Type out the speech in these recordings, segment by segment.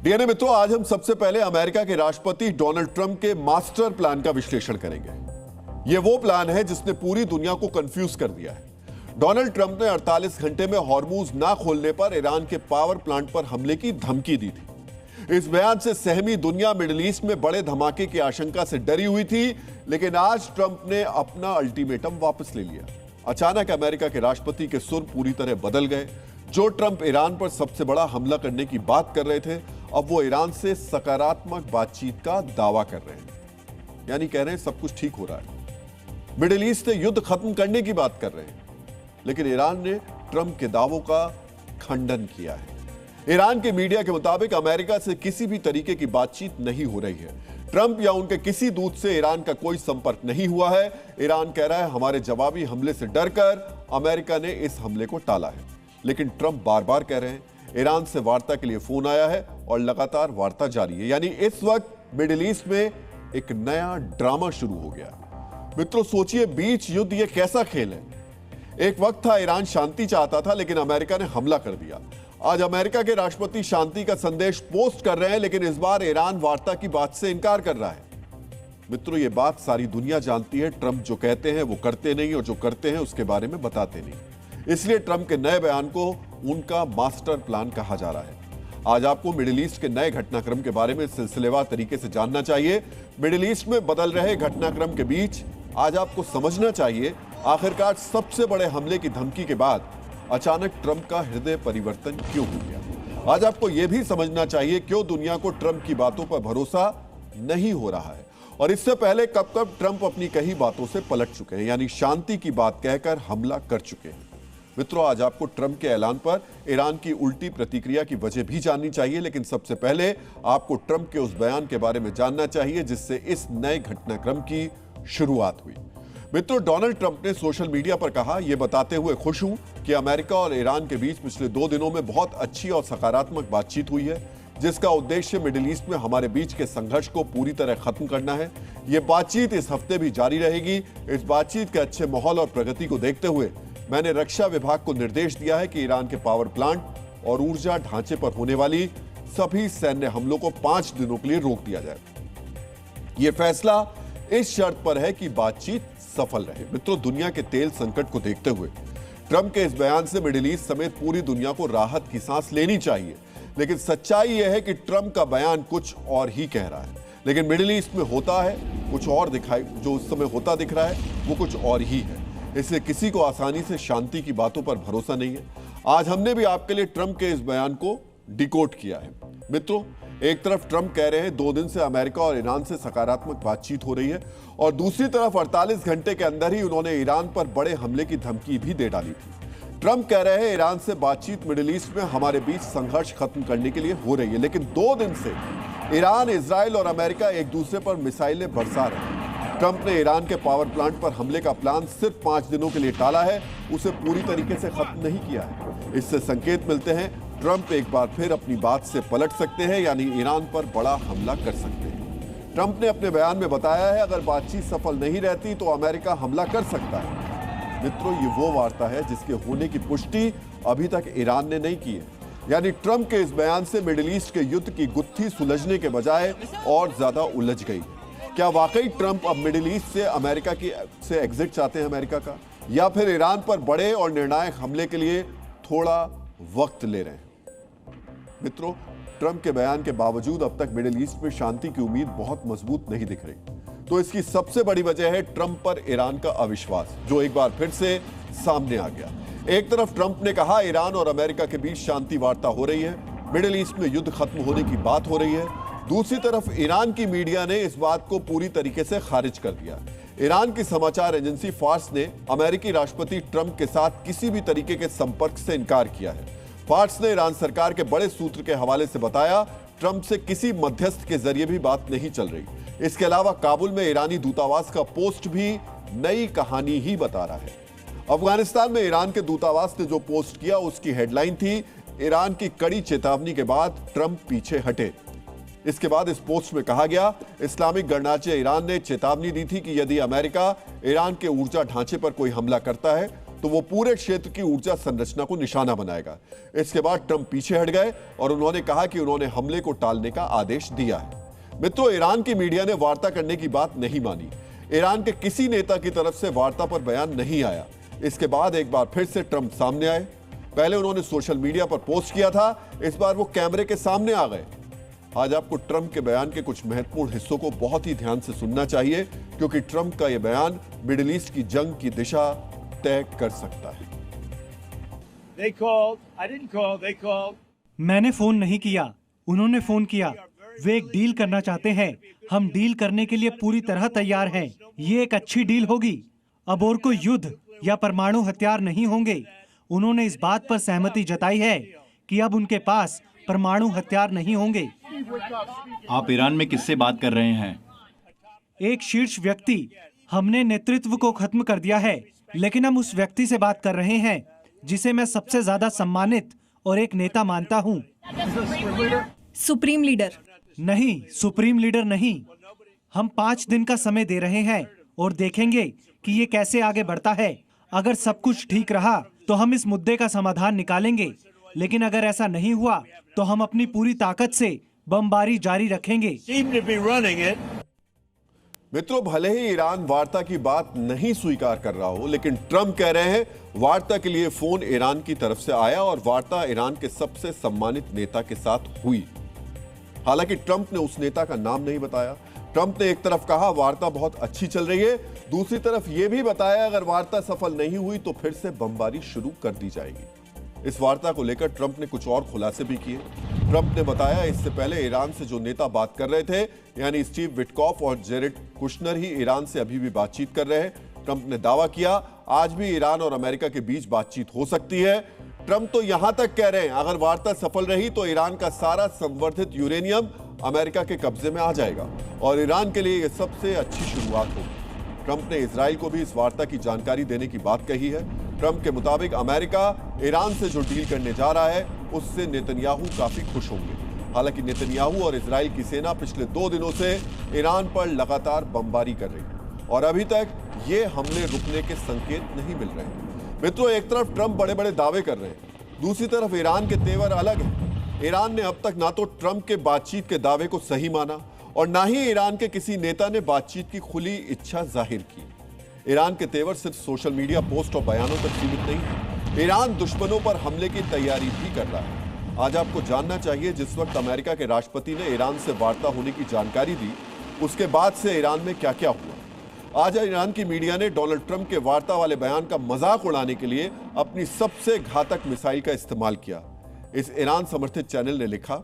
DNA मित्रों, आज हम सबसे पहले अमेरिका के राष्ट्रपति डोनाल्ड ट्रंप के मास्टर प्लान का विश्लेषण करेंगे। यह वो प्लान है जिसने पूरी दुनिया को कंफ्यूज कर दिया है। डोनाल्ड ट्रंप ने 48 घंटे में हॉर्मूज ना खोलने पर ईरान के पावर प्लांट पर हमले की धमकी दी थी। इस बयान से सहमी दुनिया मिडिल ईस्ट में बड़े धमाके की आशंका से डरी हुई थी, लेकिन आज ट्रंप ने अपना अल्टीमेटम वापस ले लिया। अचानक अमेरिका के राष्ट्रपति के सुर पूरी तरह बदल गए। जो ट्रंप ईरान पर सबसे बड़ा हमला करने की बात कर रहे थे, अब वो ईरान से सकारात्मक बातचीत का दावा कर रहे हैं। यानी कह रहे हैं सब कुछ ठीक हो रहा है। मिडिल ईस्ट से युद्ध खत्म करने की बात कर रहे हैं, लेकिन ईरान ने ट्रंप के दावों का खंडन किया है। ईरान के मीडिया के मुताबिक अमेरिका से किसी भी तरीके की बातचीत नहीं हो रही है। ट्रंप या उनके किसी दूत से ईरान का कोई संपर्क नहीं हुआ है। ईरान कह रहा है हमारे जवाबी हमले से डरकर अमेरिका ने इस हमले को टाला है, लेकिन ट्रंप बार बार कह रहे हैं ईरान से वार्ता के लिए फोन आया है और लगातार वार्ता जारी है। यानी इस वक्त मिडिल ईस्ट में एक नया ड्रामा शुरू हो गया। मित्रों सोचिए, बीच युद्ध ये कैसा खेल है। एक वक्त था ईरान शांति चाहता था, लेकिन अमेरिका ने हमला कर दिया। आज अमेरिका के राष्ट्रपति शांति का संदेश पोस्ट कर रहे हैं, लेकिन इस बार ईरान वार्ता की बात से इनकार कर रहा है। मित्रों ये बात सारी दुनिया जानती है। ट्रंप जो कहते हैं वो करते नहीं, और जो करते हैं उसके बारे में बताते नहीं। इसलिए ट्रंप के नए बयान को उनका मास्टर प्लान कहा जा रहा है। आज आपको मिडिल ईस्ट के नए घटनाक्रम के बारे में सिलसिलेवार तरीके से जानना चाहिए। मिडिल ईस्ट में बदल रहे घटनाक्रम के बीच आज आपको समझना चाहिए आखिरकार सबसे बड़े हमले की धमकी के बाद अचानक ट्रंप का हृदय परिवर्तन क्यों हो गया। आज आपको यह भी समझना चाहिए क्यों दुनिया को ट्रंप की बातों पर भरोसा नहीं हो रहा है, और इससे पहले कब कब ट्रंप अपनी कही बातों से पलट चुके हैं, यानी शांति की बात कहकर हमला कर चुके हैं। मित्रों आज आपको ट्रंप के ऐलान पर ईरान की उल्टी प्रतिक्रिया की वजह भी जाननी चाहिए, लेकिन सबसे पहले आपको ट्रंप के उस बयान के बारे में जानना चाहिए जिससे इस नए घटनाक्रम की शुरुआत हुई। मित्रों डोनाल्ड ट्रंप ने सोशल मीडिया पर कहा, यह बताते हुए खुश हूं कि अमेरिका और ईरान के बीच पिछले 2 दिनों में बहुत अच्छी और सकारात्मक बातचीत हुई है, जिसका उद्देश्य मिडिल ईस्ट में हमारे बीच के संघर्ष को पूरी तरह खत्म करना है। यह बातचीत इस हफ्ते भी जारी रहेगी। इस बातचीत के अच्छे माहौल और प्रगति को देखते हुए मैंने रक्षा विभाग को निर्देश दिया है कि ईरान के पावर प्लांट और ऊर्जा ढांचे पर होने वाली सभी सैन्य हमलों को 5 दिनों के लिए रोक दिया जाए। यह फैसला इस शर्त पर है कि बातचीत सफल रहे। मित्रों दुनिया के तेल संकट को देखते हुए ट्रंप के इस बयान से मिडिल ईस्ट समेत पूरी दुनिया को राहत की सांस लेनी चाहिए, लेकिन सच्चाई यह है कि ट्रंप का बयान कुछ और ही कह रहा है, लेकिन मिडिल ईस्ट में होता है कुछ और दिखाई, जो उस समय होता दिख रहा है वो कुछ और ही है। इसलिए किसी को आसानी से शांति की बातों पर भरोसा नहीं है। आज हमने भी आपके लिए ट्रंप के इस बयान को डिकोड किया है। मित्रों एक तरफ ट्रंप कह रहे हैं 2 दिन से अमेरिका और ईरान से सकारात्मक बातचीत हो रही है, और दूसरी तरफ 48 घंटे के अंदर ही उन्होंने ईरान पर बड़े हमले की धमकी भी दे डाली थी। ट्रंप कह रहे हैं ईरान से बातचीत मिडिल ईस्ट में हमारे बीच संघर्ष खत्म करने के लिए हो रही है, लेकिन 2 दिन से ईरान, इजराइल और अमेरिका एक दूसरे पर मिसाइलें बरसा रहे हैं। ट्रंप ने ईरान के पावर प्लांट पर हमले का प्लान सिर्फ 5 दिनों के लिए टाला है, उसे पूरी तरीके से खत्म नहीं किया है। इससे संकेत मिलते हैं ट्रंप एक बार फिर अपनी बात से पलट सकते हैं, यानी ईरान पर बड़ा हमला कर सकते हैं। ट्रंप ने अपने बयान में बताया है अगर बातचीत सफल नहीं रहती तो अमेरिका हमला कर सकता है। मित्रों ये वो वार्ता है जिसके होने की पुष्टि अभी तक ईरान ने नहीं की है। यानी ट्रंप के इस बयान से मिडिल ईस्ट के युद्ध की गुत्थी सुलझने के बजाय और ज्यादा उलझ गई। क्या वाकई ट्रंप अब मिडिल ईस्ट से अमेरिका से एग्जिट चाहते हैं अमेरिका का, या फिर ईरान पर बड़े और निर्णायक हमले के लिए थोड़ा वक्त ले रहे हैं? मित्रों ट्रंप के बयान के बावजूद अब तक मिडिल ईस्ट में शांति की उम्मीद बहुत मजबूत नहीं दिख रही। तो इसकी सबसे बड़ी वजह है ट्रंप पर ईरान का अविश्वास, जो एक बार फिर से सामने आ गया। एक तरफ ट्रंप ने कहा ईरान और अमेरिका के बीच शांति वार्ता हो रही है, मिडिल ईस्ट में युद्ध खत्म होने की बात हो रही है। दूसरी तरफ ईरान की मीडिया ने इस बात को पूरी तरीके से खारिज कर दिया। ईरान की समाचार एजेंसी फार्स ने अमेरिकी राष्ट्रपति ट्रंप के साथ किसी भी तरीके के संपर्क से इनकार किया है। फार्स ने ईरान सरकार के बड़े सूत्र के हवाले से बताया ट्रंप से किसी मध्यस्थ के जरिए भी बात नहीं चल रही। इसके अलावा काबुल में ईरानी दूतावास का पोस्ट भी नई कहानी ही बता रहा है। अफगानिस्तान में ईरान के दूतावास ने जो पोस्ट किया उसकी हेडलाइन थी, ईरान की कड़ी चेतावनी के बाद ट्रंप पीछे हटे। इसके बाद इस पोस्ट में कहा गया, इस्लामिक गणराज्य ईरान ने चेतावनी दी थी कि यदि अमेरिका ईरान के ऊर्जा ढांचे पर कोई हमला करता है तो वो पूरे क्षेत्र की ऊर्जा संरचना को निशाना बनाएगा। इसके बाद ट्रंप पीछे हट गए और उन्होंने कहा कि उन्होंने हमले को टालने का आदेश दिया है। मित्रों, ईरान की मीडिया ने वार्ता करने की बात नहीं मानी। ईरान के किसी नेता की तरफ से वार्ता पर बयान नहीं आया। इसके बाद एक बार फिर से ट्रंप सामने आए। पहले उन्होंने सोशल मीडिया पर पोस्ट किया था, इस बार वो कैमरे के सामने आ गए। आज आपको ट्रंप के बयान के कुछ महत्वपूर्ण हिस्सों को बहुत ही ध्यान से सुनना चाहिए, क्योंकि ट्रंप का यह बयान मिडिल ईस्ट की जंग की दिशा तय कर सकता है। मैंने फोन नहीं किया, उन्होंने फोन किया। वे एक डील करना चाहते हैं। हम डील करने के लिए पूरी तरह तैयार हैं। ये एक अच्छी डील होगी। अब और कोई युद्ध या परमाणु हथियार नहीं होंगे। उन्होंने इस बात पर सहमति जताई है कि अब उनके पास परमाणु हथियार नहीं होंगे। आप ईरान में किससे बात कर रहे हैं? एक शीर्ष व्यक्ति। हमने नेतृत्व को खत्म कर दिया है, लेकिन हम उस व्यक्ति से बात कर रहे हैं जिसे मैं सबसे ज्यादा सम्मानित और एक नेता मानता हूँ। सुप्रीम लीडर नहीं, सुप्रीम लीडर नहीं। हम 5 दिन का समय दे रहे हैं और देखेंगे कि ये कैसे आगे बढ़ता है। अगर सब कुछ ठीक रहा तो हम इस मुद्दे का समाधान निकालेंगे, लेकिन अगर ऐसा नहीं हुआ तो हम अपनी पूरी ताकत से बमबारी जारी रखेंगे। मित्रों, भले ही ईरान वार्ता की बात नहीं स्वीकार कर रहा हो, लेकिन ट्रंप कह रहे हैं वार्ता के लिए फोन ईरान की तरफ से आया और वार्ता ईरान के सबसे सम्मानित नेता के साथ हुई। हालांकि ट्रंप ने उस नेता का नाम नहीं बताया। ट्रंप ने एक तरफ कहा वार्ता बहुत अच्छी चल रही है, दूसरी तरफ यह भी बताया अगर वार्ता सफल नहीं हुई तो फिर से बमबारी शुरू कर दी जाएगी। इस वार्ता को लेकर ट्रंप ने कुछ और खुलासे भी किए। ट्रंप ने बताया इससे पहले ईरान से जो नेता बात कर रहे थे, यानी स्टीव विटकॉफ और जेरेड कुशनर ही ईरान से अभी भी बातचीत कर रहे हैं। ट्रंप ने दावा किया आज भी ईरान और अमेरिका के बीच बातचीत हो सकती है। ट्रंप तो यहां तक कह रहे हैं अगर वार्ता सफल रही तो ईरान का सारा संवर्धित यूरेनियम अमेरिका के कब्जे में आ जाएगा और ईरान के लिए यह सबसे अच्छी शुरुआत होगी। ट्रंप ने इजराइल को भी इस वार्ता की जानकारी देने की बात कही है। ट्रंप के मुताबिक अमेरिका ईरान से जो डील करने जा रहा है उससे नेतन्याहू काफी खुश होंगे। हालांकि नेतन्याहू और इजराइल की सेना पिछले 2 दिनों से ईरान पर लगातार बमबारी कर रही है और अभी तक ये हमले रुकने के संकेत नहीं मिल रहे हैं। मित्रों, एक तरफ ट्रंप बड़े बड़े दावे कर रहे हैं, दूसरी तरफ ईरान के तेवर अलग है। ईरान ने अब तक ना तो ट्रंप के बातचीत के दावे को सही माना और ना ही ईरान के किसी नेता ने बातचीत की खुली इच्छा जाहिर की। ईरान के तेवर सिर्फ सोशल मीडिया पोस्ट और बयानों तक सीमित नहीं है। ईरान दुश्मनों पर हमले की तैयारी भी कर रहा है। आज आपको जानना चाहिए जिस वक्त अमेरिका के राष्ट्रपति ने ईरान से वार्ता होने की जानकारी दी, उसके बाद से ईरान में क्या क्या हुआ। आज ईरान की मीडिया ने डोनाल्ड ट्रंप के वार्ता वाले बयान का मजाक उड़ाने के लिए अपनी सबसे घातक मिसाइल का इस्तेमाल किया। इस ईरान समर्थित चैनल ने लिखा,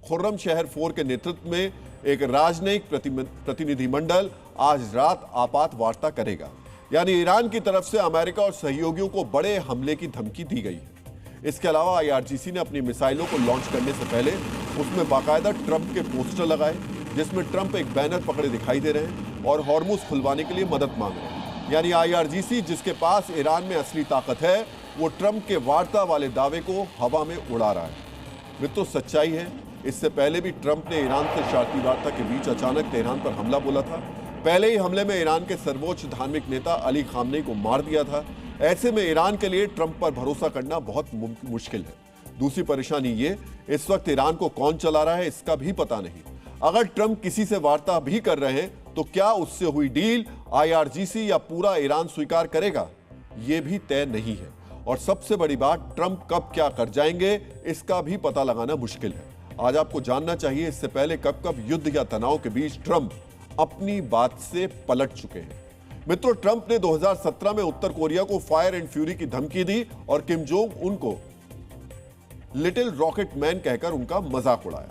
खुर्रम शहर 4 के नेतृत्व में एक राजनयिक प्रतिनिधिमंडल आज रात आपात वार्ता करेगा। यानी ईरान की तरफ से अमेरिका और सहयोगियों को बड़े हमले की धमकी दी गई है। इसके अलावा IRGC ने अपनी मिसाइलों को लॉन्च करने से पहले उसमें बाकायदा ट्रंप के पोस्टर लगाए, जिसमें ट्रंप एक बैनर पकड़े दिखाई दे रहे हैं और हॉर्मुज खुलवाने के लिए मदद मांग रहे हैं। यानी IRGC जिसके पास ईरान में असली ताकत है, वो ट्रंप के वार्ता वाले दावे को हवा में उड़ा रहा है। मित्रों, सच्चाई है इससे पहले भी ट्रंप ने ईरान से शांति वार्ता के बीच अचानक तेहरान पर हमला बोला था। पहले ही हमले में ईरान के सर्वोच्च धार्मिक नेता अली खामनेई को मार दिया था। ऐसे में ईरान के लिए ट्रंप पर भरोसा करना बहुत मुश्किल है। दूसरी परेशानी ये, इस वक्त ईरान को कौन चला रहा है इसका भी पता नहीं। अगर ट्रंप किसी से वार्ता भी कर रहे हैं तो क्या उससे हुई डील IRGC या पूरा ईरान स्वीकार करेगा, यह भी तय नहीं है। और सबसे बड़ी बात, ट्रंप कब क्या कर जाएंगे इसका भी पता लगाना मुश्किल है। आज आपको जानना चाहिए इससे पहले कब कब युद्ध या तनाव के बीच ट्रंप अपनी बात से पलट चुके हैं। मित्रों, ट्रंप ने 2017 में उत्तर कोरिया को फायर एंड फ्यूरी की धमकी दी और किम जोंग उन को लिटिल रॉकेट मैन कहकर उनका मजाक उड़ाया।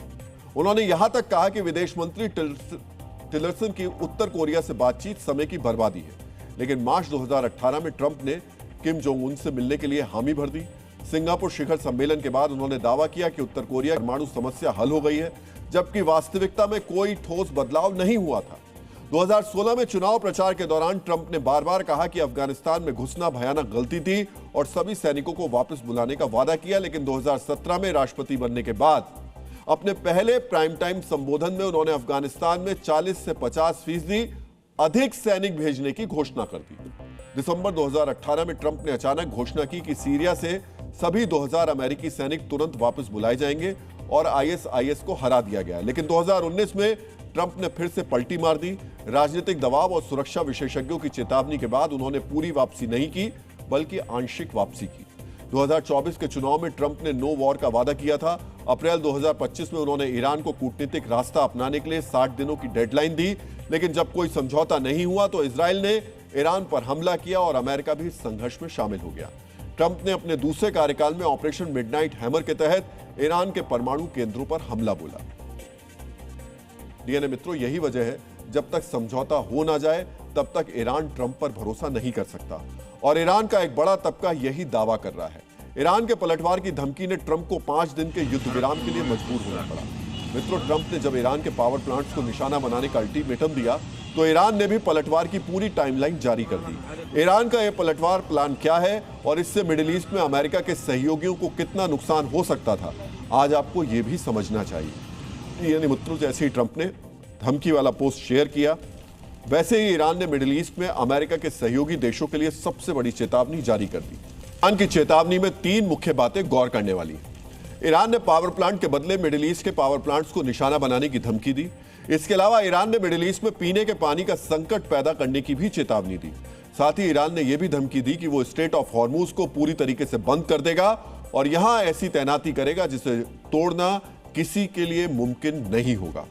उन्होंने यहां तक कहा कि विदेश मंत्री टिलरसन की उत्तर कोरिया से बातचीत समय की बर्बादी है। लेकिन मार्च 2018 में ट्रंप ने किम जोंग उन से मिलने के लिए हामी भर दी। सिंगापुर शिखर सम्मेलन के बाद उन्होंने दावा किया कि उत्तर कोरिया की परमाणु समस्या हल हो गई है, जबकि वास्तविकता में कोई ठोस बदलाव नहीं हुआ था। 2016 में चुनाव प्रचार के दौरान ट्रंप ने बार बार कहा कि अफगानिस्तान में घुसना भयानक गलती थी और सभी सैनिकों को वापस बुलाने का वादा किया। लेकिन 2017 में राष्ट्रपति बनने के बाद अपने पहले प्राइम टाइम संबोधन में उन्होंने अफगानिस्तान में 40 से 50% अधिक सैनिक भेजने की घोषणा कर दी। दिसंबर 2018 में ट्रंप ने अचानक घोषणा की कि सीरिया से सभी 2000 अमेरिकी सैनिक तुरंत वापस बुलाए जाएंगे और आईएसआईएस को हरा दिया गया। लेकिन 2019 में ट्रंप ने फिर से पलटी मार दी। राजनीतिक दबाव और सुरक्षा विशेषज्ञों की चेतावनी के बाद उन्होंने पूरी वापसी नहीं की, बल्कि आंशिक वापसी की। 2024 के चुनाव में ट्रंप ने नो वॉर का वादा किया था। अप्रैल 2025 में उन्होंने ईरान को कूटनीतिक रास्ता अपनाने के लिए 60 दिनों की डेडलाइन दी, लेकिन जब कोई समझौता नहीं हुआ तो इजराइल ने ईरान पर हमला किया और अमेरिका भी संघर्ष में शामिल हो गया। ट्रंप ने अपने दूसरे कार्यकाल में ऑपरेशन मिडनाइट हैमर के तहत ईरान के परमाणु केंद्रों पर हमला बोला। डीएनए मित्रों, यही वजह है जब तक समझौता हो ना जाए तब तक ईरान ट्रंप पर भरोसा नहीं कर सकता, और ईरान का एक बड़ा तबका यही दावा कर रहा है। ईरान के पलटवार की धमकी ने ट्रंप को 5 दिन के युद्ध विराम के लिए मजबूर होना पड़ा। मित्रों, ट्रंप ने जब ईरान के पावर प्लांट्स को निशाना बनाने का अल्टीमेटम दिया तो ईरान ने भी पलटवार की पूरी टाइमलाइन जारी कर दी। ईरान का यह पलटवार प्लान क्या है और इससे मिडिल ईस्ट में अमेरिका के सहयोगियों को कितना नुकसान हो सकता था, आज आपको यह भी समझना चाहिए। यानी मित्रों, जैसे ही ट्रंप ने धमकी वाला पोस्ट शेयर किया, वैसे ही ईरान ने मिडिल ईस्ट में अमेरिका के सहयोगी देशों के लिए सबसे बड़ी चेतावनी जारी कर दी। ईरान की चेतावनी में 3 मुख्य बातें गौर करने वाली। ईरान ने पावर प्लांट के बदले मिडिल ईस्ट के पावर प्लांट्स को निशाना बनाने की धमकी दी। इसके अलावा ईरान ने मिडिल ईस्ट में पीने के पानी का संकट पैदा करने की भी चेतावनी दी। साथ ही ईरान ने यह भी धमकी दी कि वो स्ट्रेट ऑफ हॉर्मुज को पूरी तरीके से बंद कर देगा और यहां ऐसी तैनाती करेगा जिसे तोड़ना किसी के लिए मुमकिन नहीं होगा।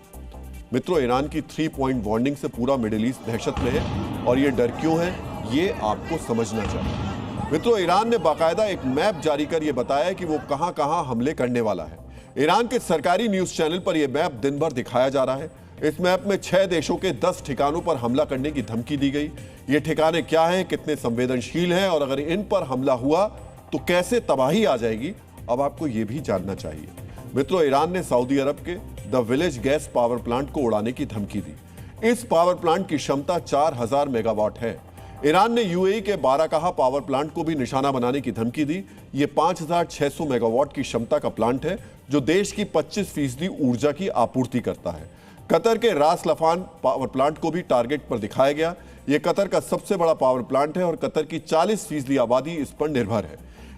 मित्रों, ईरान की 3 पॉइंट वार्निंग से पूरा मिडिल ईस्ट दहशत में है, और ये डर क्यों है ये आपको समझना चाहिए। मित्रों, ईरान ने बाकायदा एक मैप जारी कर यह बताया कि वो कहां कहां हमले करने वाला है। ईरान के सरकारी न्यूज चैनल पर यह मैप दिन भर दिखाया जा रहा है। इस मैप में 6 देशों के 10 ठिकानों पर हमला करने की धमकी दी गई। ये ठिकाने क्या हैं, कितने संवेदनशील हैं और अगर इन पर हमला हुआ तो कैसे तबाही आ जाएगी, अब आपको यह भी जानना चाहिए। मित्रों, ईरान ने सऊदी अरब के the village gas power plant को उड़ाने की धमकी दी। इस पावर प्लांट की क्षमता 4000 मेगावाट है। ईरान ने यूएई के बाराकाहा पावर प्लांट को भी निशाना बनाने की धमकी दी। यह 5600 मेगावाट की क्षमता का प्लांट है जो देश की 25% ऊर्जा की आपूर्ति करता है। कतर के रास लफान पावर प्लांट को भी टारगेट पर दिखाया गया। यह कतर का सबसे बड़ा पावर प्लांट है और कतर की 40% आबादी इस पर निर्भर है।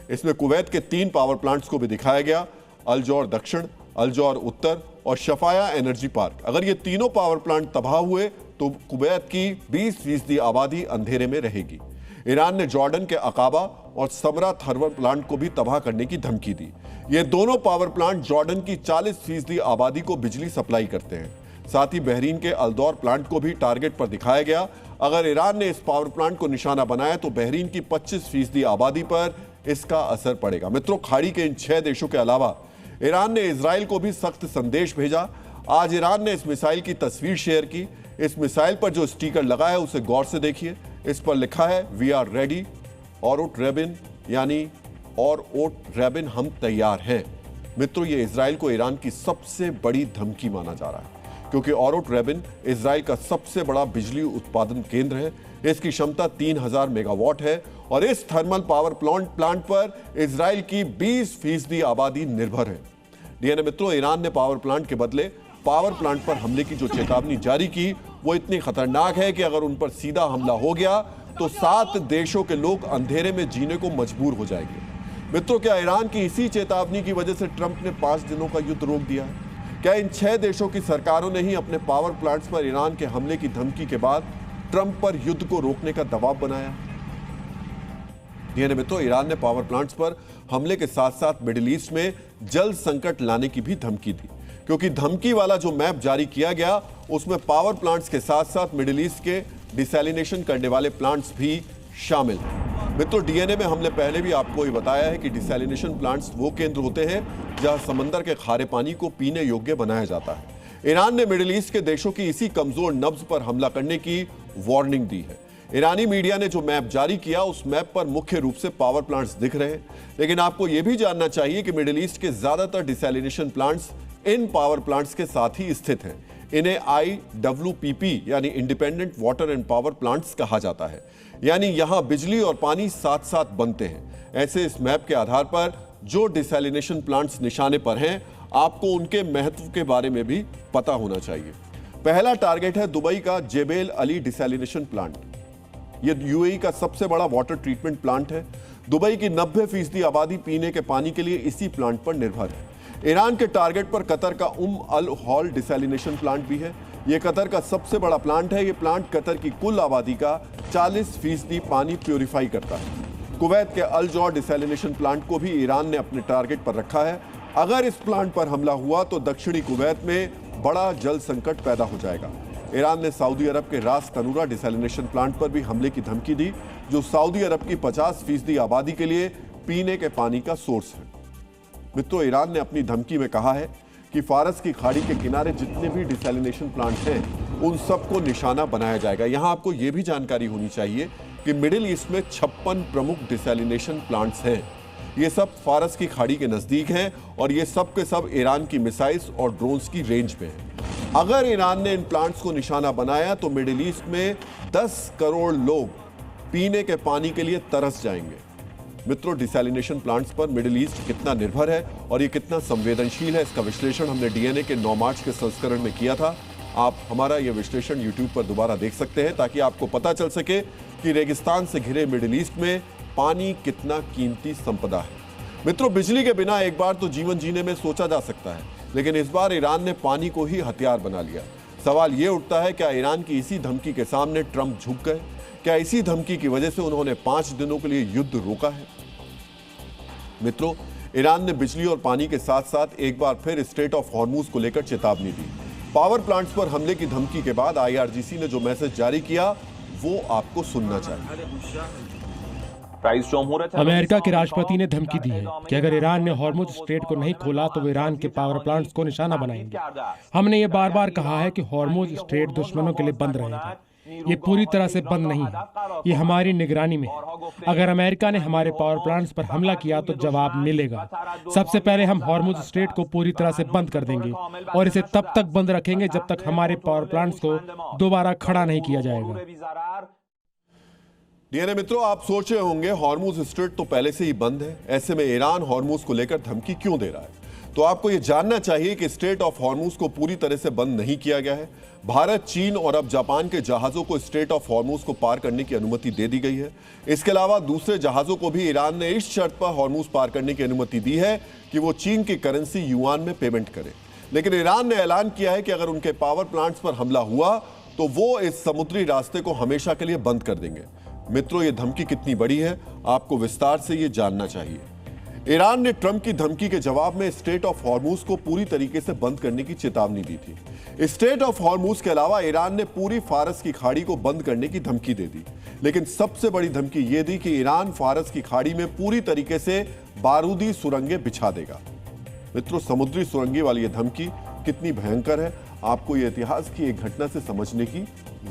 इसमें कुवैत के 3 पावर प्लांट्स को भी दिखाया गया, अल-जौर दक्षिण, अल-जौर उत्तर और शफाया एनर्जी पार्क। अगर ये तीनों पावर प्लांट तबाह हुए तो कुवैत की 20% आबादी अंधेरे में रहेगी। ईरान ने जॉर्डन के अकाबा और समरा थर्मल प्लांट को भी तबाह करने की धमकी दी। ये दोनों पावर प्लांट जॉर्डन की 40% आबादी को बिजली सप्लाई करते हैं। साथ ही बहरीन के अल्दौर प्लांट को भी टारगेट पर दिखाया गया। अगर ईरान ने इस पावर प्लांट को निशाना बनाया तो बहरीन की 25% आबादी पर इसका असर पड़ेगा। मित्रों, खाड़ी के इन 6 देशों के अलावा ईरान ने इजराइल को भी सख्त संदेश भेजा। आज ईरान ने इस मिसाइल की तस्वीर शेयर की। इस मिसाइल पर जो स्टिकर लगा है उसे गौर से देखिए। इस पर लिखा है वी आर रेडी, ऑरोट रेबिन, यानी और ओट रेबिन, हम तैयार हैं। मित्रों, ये इजराइल को ईरान की सबसे बड़ी धमकी माना जा रहा है क्योंकि ऑरोट रेबिन इजराइल का सबसे बड़ा बिजली उत्पादन केंद्र है। इसकी क्षमता 3000 मेगावाट है और इस थर्मल पावर प्लांट पर इजराइल की 20% आबादी निर्भर है। डीएनए मित्रों, ईरान ने पावर प्लांट के बदले पावर प्लांट पर हमले की जो चेतावनी जारी की वो इतनी खतरनाक है कि अगर उन पर सीधा हमला हो गया तो 7 देशों के लोग अंधेरे में जीने को मजबूर हो जाएंगे। मित्रों, क्या ईरान की इसी चेतावनी की वजह से ट्रंप ने 5 दिनों का युद्ध रोक दिया है? क्या इन 6 देशों की सरकारों ने ही अपने पावर प्लांट्स पर ईरान के हमले की धमकी के बाद ट्रंप पर युद्ध को रोकने का दबाव बनाया? मित्रों, ईरान ने पावर प्लांट्स पर हमले के साथ साथ मिडिल ईस्ट में जल संकट लाने की भी धमकी दी, क्योंकि धमकी वाला जो मैप जारी किया गया उसमें पावर प्लांट्स के साथ साथ मिडिल ईस्ट के डिसैलिनेशन करने वाले प्लांट्स भी शामिल हैं। मित्रों, डीएनए में हमने पहले भी आपको ये बताया है कि डिसैलिनेशन प्लांट्स वो केंद्र होते हैं जहां समंदर के खारे पानी को पीने योग्य बनाया जाता है। ईरान ने मिडिल ईस्ट के देशों की इसी कमजोर नब्ज पर हमला करने की वार्निंग दी है। ईरानी मीडिया ने जो मैप जारी किया उस मैप पर मुख्य रूप से पावर प्लांट्स दिख रहे हैं, लेकिन आपको यह भी जानना चाहिए कि मिडिल ईस्ट के ज्यादातर desalination plants in power plants के साथ ही स्थित हैं। इन्हें IWPP यानी independent water and power plants कहा जाता है, यानी यहां बिजली और पानी साथ साथ बनते हैं। ऐसे इस मैप के आधार पर जो डिसैलिनेशन प्लांट्स निशाने पर हैं, आपको उनके महत्व के बारे में भी पता होना चाहिए। पहला टारगेट है दुबई का जेबेल अली डिसैलिनेशन प्लांट। ये यूएई का सबसे बड़ा वाटर ट्रीटमेंट प्लांट है। दुबई की 90% आबादी पीने के पानी के लिए इसी प्लांट पर निर्भर है। ईरान के टारगेट पर कतर का अल हॉल डिसैलिनेशन प्लांट भी है। यह कतर का सबसे बड़ा प्लांट है। यह प्लांट कतर की कुल आबादी का 40% पानी प्यूरिफाई करता है। कुवैत के अल जौर डिसैलिनेशन प्लांट को भी ईरान ने अपने टारगेट पर रखा है। अगर इस प्लांट पर हमला हुआ तो दक्षिणी कुवैत में बड़ा जल संकट पैदा हो जाएगा। ईरान ने सऊदी अरब के रास तनूरा डिसैलिनेशन प्लांट पर भी हमले की धमकी दी, जो सऊदी अरब की 50% आबादी के लिए पीने के पानी का सोर्स है। मित्रों, ईरान ने अपनी धमकी में कहा है कि फारस की खाड़ी के किनारे जितने भी डिसैलिनेशन प्लांट हैं उन सबको निशाना बनाया जाएगा। यहां आपको यह भी जानकारी होनी चाहिए कि मिडिल ईस्ट में 56 प्रमुख डिसैलिनेशन प्लांट्स हैं। ये सब फारस की खाड़ी के नजदीक हैं और ये सब के सब ईरान की मिसाइल्स और ड्रोन्स की रेंज में हैं। अगर ईरान ने इन प्लांट्स को निशाना बनाया तो मिडिल ईस्ट में 10 करोड़ लोग पीने के पानी के लिए तरस जाएंगे। मित्रों, डिसैलिनेशन प्लांट्स पर मिडिल ईस्ट कितना निर्भर है और ये कितना संवेदनशील है, इसका विश्लेषण हमने डीएनए के 9 मार्च के संस्करण में किया था। आप हमारा यह विश्लेषण यूट्यूब पर दोबारा देख सकते हैं ताकि आपको पता चल सके कि रेगिस्तान से घिरे मिडिल ईस्ट में पानी कितना कीमती संपदा है। मित्रों, बिजली के बिना एक बार तो जीवन जीने में सोचा जा सकता है, लेकिन इस बार ईरान ने पानी को ही हथियार बना लिया। सवाल यह उठता है, क्या ईरान की इसी धमकी के सामने ट्रंप झुक गए? क्या इसी धमकी की वजह से उन्होंने 5 दिनों के लिए युद्ध रोका है? मित्रों, ईरान ने बिजली और पानी के साथ साथ एक बार फिर स्ट्रेट ऑफ हॉर्मूज को लेकर चेतावनी दी। पावर प्लांट्स पर हमले की धमकी के बाद आईआरजीसी ने जो मैसेज जारी किया वो आपको सुनना चाहिए। अमेरिका के राष्ट्रपति ने धमकी दी है कि अगर ईरान ने हॉर्मुज स्ट्रेट को नहीं खोला तो वो ईरान के पावर प्लांट्स को निशाना बनाएंगे। हमने ये बार बार कहा है कि हॉर्मुज स्ट्रेट दुश्मनों के लिए बंद रहेगा। ये पूरी तरह से बंद नहीं है, ये हमारी निगरानी में है। अगर अमेरिका ने हमारे पावर प्लांट्स पर हमला किया तो जवाब मिलेगा। सबसे पहले हम हॉर्मुज स्ट्रेट को पूरी तरह से बंद कर देंगे और इसे तब तक बंद रखेंगे जब तक हमारे पावर प्लांट्स को दोबारा खड़ा नहीं किया जाएगा। डीएनए मित्रों, आप सोच रहे होंगे हॉर्मुज स्ट्रेट तो पहले से ही बंद है, ऐसे में ईरान हॉर्मुज को लेकर धमकी क्यों दे रहा है? तो आपको यह जानना चाहिए कि स्ट्रेट ऑफ हॉर्मुज को पूरी तरह से बंद नहीं किया गया है। भारत, चीन और अब जापान के जहाजों को स्ट्रेट ऑफ हॉर्मुज को पार करने की अनुमति दे दी गई है। इसके अलावा दूसरे जहाजों को भी ईरान ने इस शर्त पर हॉर्मुज पार करने की अनुमति दी है कि वो चीन की करेंसी युआन में पेमेंट करें। लेकिन ईरान ने ऐलान किया है कि अगर उनके पावर प्लांट्स पर हमला हुआ तो वो इस समुद्री रास्ते को हमेशा के लिए बंद कर देंगे। मित्रों, ये धमकी कितनी बड़ी है आपको विस्तार से ये जानना चाहिए। ईरान ने ट्रंप की धमकी के जवाब में स्ट्रेट ऑफ हॉर्मुज को पूरी तरीके से बंद करने की चेतावनी दी थी। स्ट्रेट ऑफ हॉर्मुज के अलावा ईरान ने पूरी फारस की खाड़ी को बंद करने की धमकी दे दी, लेकिन सबसे बड़ी धमकी यह दी कि ईरान फारस की खाड़ी में पूरी तरीके से बारूदी सुरंगें बिछा देगा। मित्रों, समुद्री सुरंगें वाली यह धमकी कितनी भयंकर है आपको यह इतिहास की एक घटना से समझने की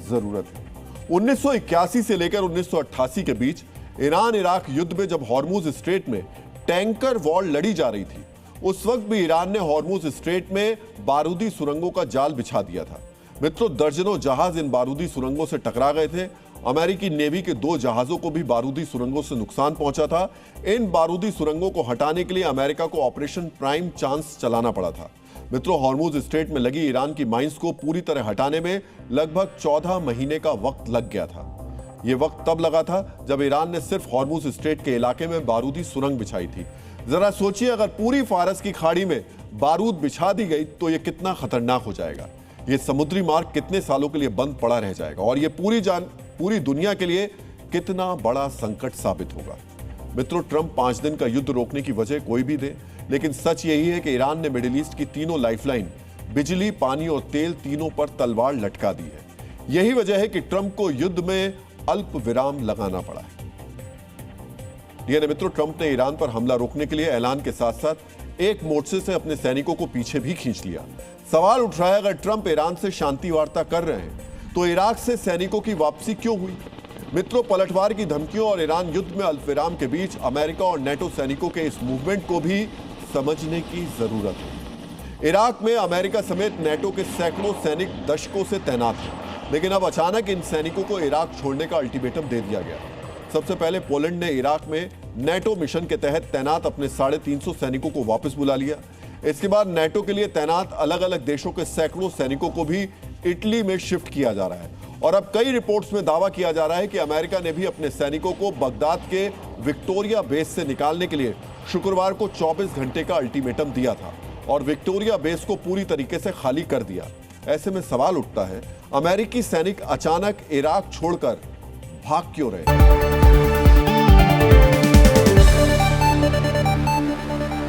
जरूरत है। 1981 से लेकर 1988 के बीच ईरान इराक युद्ध में जब हॉर्मुज स्ट्रेट में टैंकर वॉर लड़ी जा रही थी, उस वक्त भी ईरान ने हॉर्मुज स्ट्रेट में बारूदी सुरंगों का जाल बिछा दिया था। मित्रों, दर्जनों जहाज इन बारूदी सुरंगों से टकरा गए थे। अमेरिकी नेवी के 2 जहाजों को भी बारूदी सुरंगों से नुकसान पहुंचा था। इन बारूदी सुरंगों को हटाने के लिए अमेरिका को ऑपरेशन प्राइम चांस चलाना पड़ा था। मित्रों, हॉर्मुज स्ट्रेट में लगी ईरान की माइंस को पूरी तरह हटाने में लगभग 14 महीने का वक्त लग गया था। यह वक्त तब लगा था जब ईरान ने सिर्फ हॉर्मुज स्ट्रेट के इलाके में बारूदी सुरंग बिछाई थी। जरा सोचिए, अगर पूरी फारस की खाड़ी में बारूद बिछा दी गई तो यह कितना खतरनाक हो जाएगा। यह समुद्री मार्ग कितने सालों के लिए बंद पड़ा रह जाएगा और यह पूरी दुनिया के लिए कितना बड़ा संकट साबित होगा। मित्रों, ट्रंप 5 दिन का युद्ध रोकने की वजह कोई भी दे, लेकिन सच यही है कि ईरान ने मिडिल ईस्ट की तीनों लाइफलाइन, बिजली, पानी और तेल, तीनों पर तलवार लटका दी है। यही वजह है कि ट्रंप को युद्ध में अल्प विराम लगाना पड़ा है। डीएनए मित्रों, ट्रंप ने ईरान पर हमला रोकने के लिए ऐलान के साथ साथ एक मोर्चे से अपने सैनिकों को पीछे भी खींच लिया। सवाल उठ रहा है, अगर ट्रंप ईरान से शांति वार्ता कर रहे हैं तो इराक से सैनिकों की वापसी क्यों हुई? मित्रों, पलटवार की धमकियों और ईरान युद्ध में अल्पविराम के बीच अमेरिका और नेटो सैनिकों के इस मूवमेंट को भी समझने की जरूरत है। इराक में अमेरिका समेत नेटो के सैकड़ों सैनिक दशकों से तैनात हैं, लेकिन अब अचानक इन सैनिकों को इराक छोड़ने का अल्टीमेटम दे दिया गया। सबसे पहले पोलैंड ने इराक में नेटो मिशन के तहत तैनात अपने 350 सैनिकों को वापस बुला लिया। इसके बाद नेटो के लिए तैनात अलग अलग देशों के सैकड़ों सैनिकों को भी इटली में शिफ्ट किया जा रहा है और अब कई रिपोर्ट्स में दावा किया जा रहा है कि अमेरिका ने भी अपने सैनिकों को बगदाद के विक्टोरिया बेस से निकालने के लिए शुक्रवार को 24 घंटे का अल्टीमेटम दिया था और विक्टोरिया बेस को पूरी तरीके से खाली कर दिया। ऐसे में सवाल उठता है, अमेरिकी सैनिक अचानक इराक छोड़कर भाग क्यों रहे?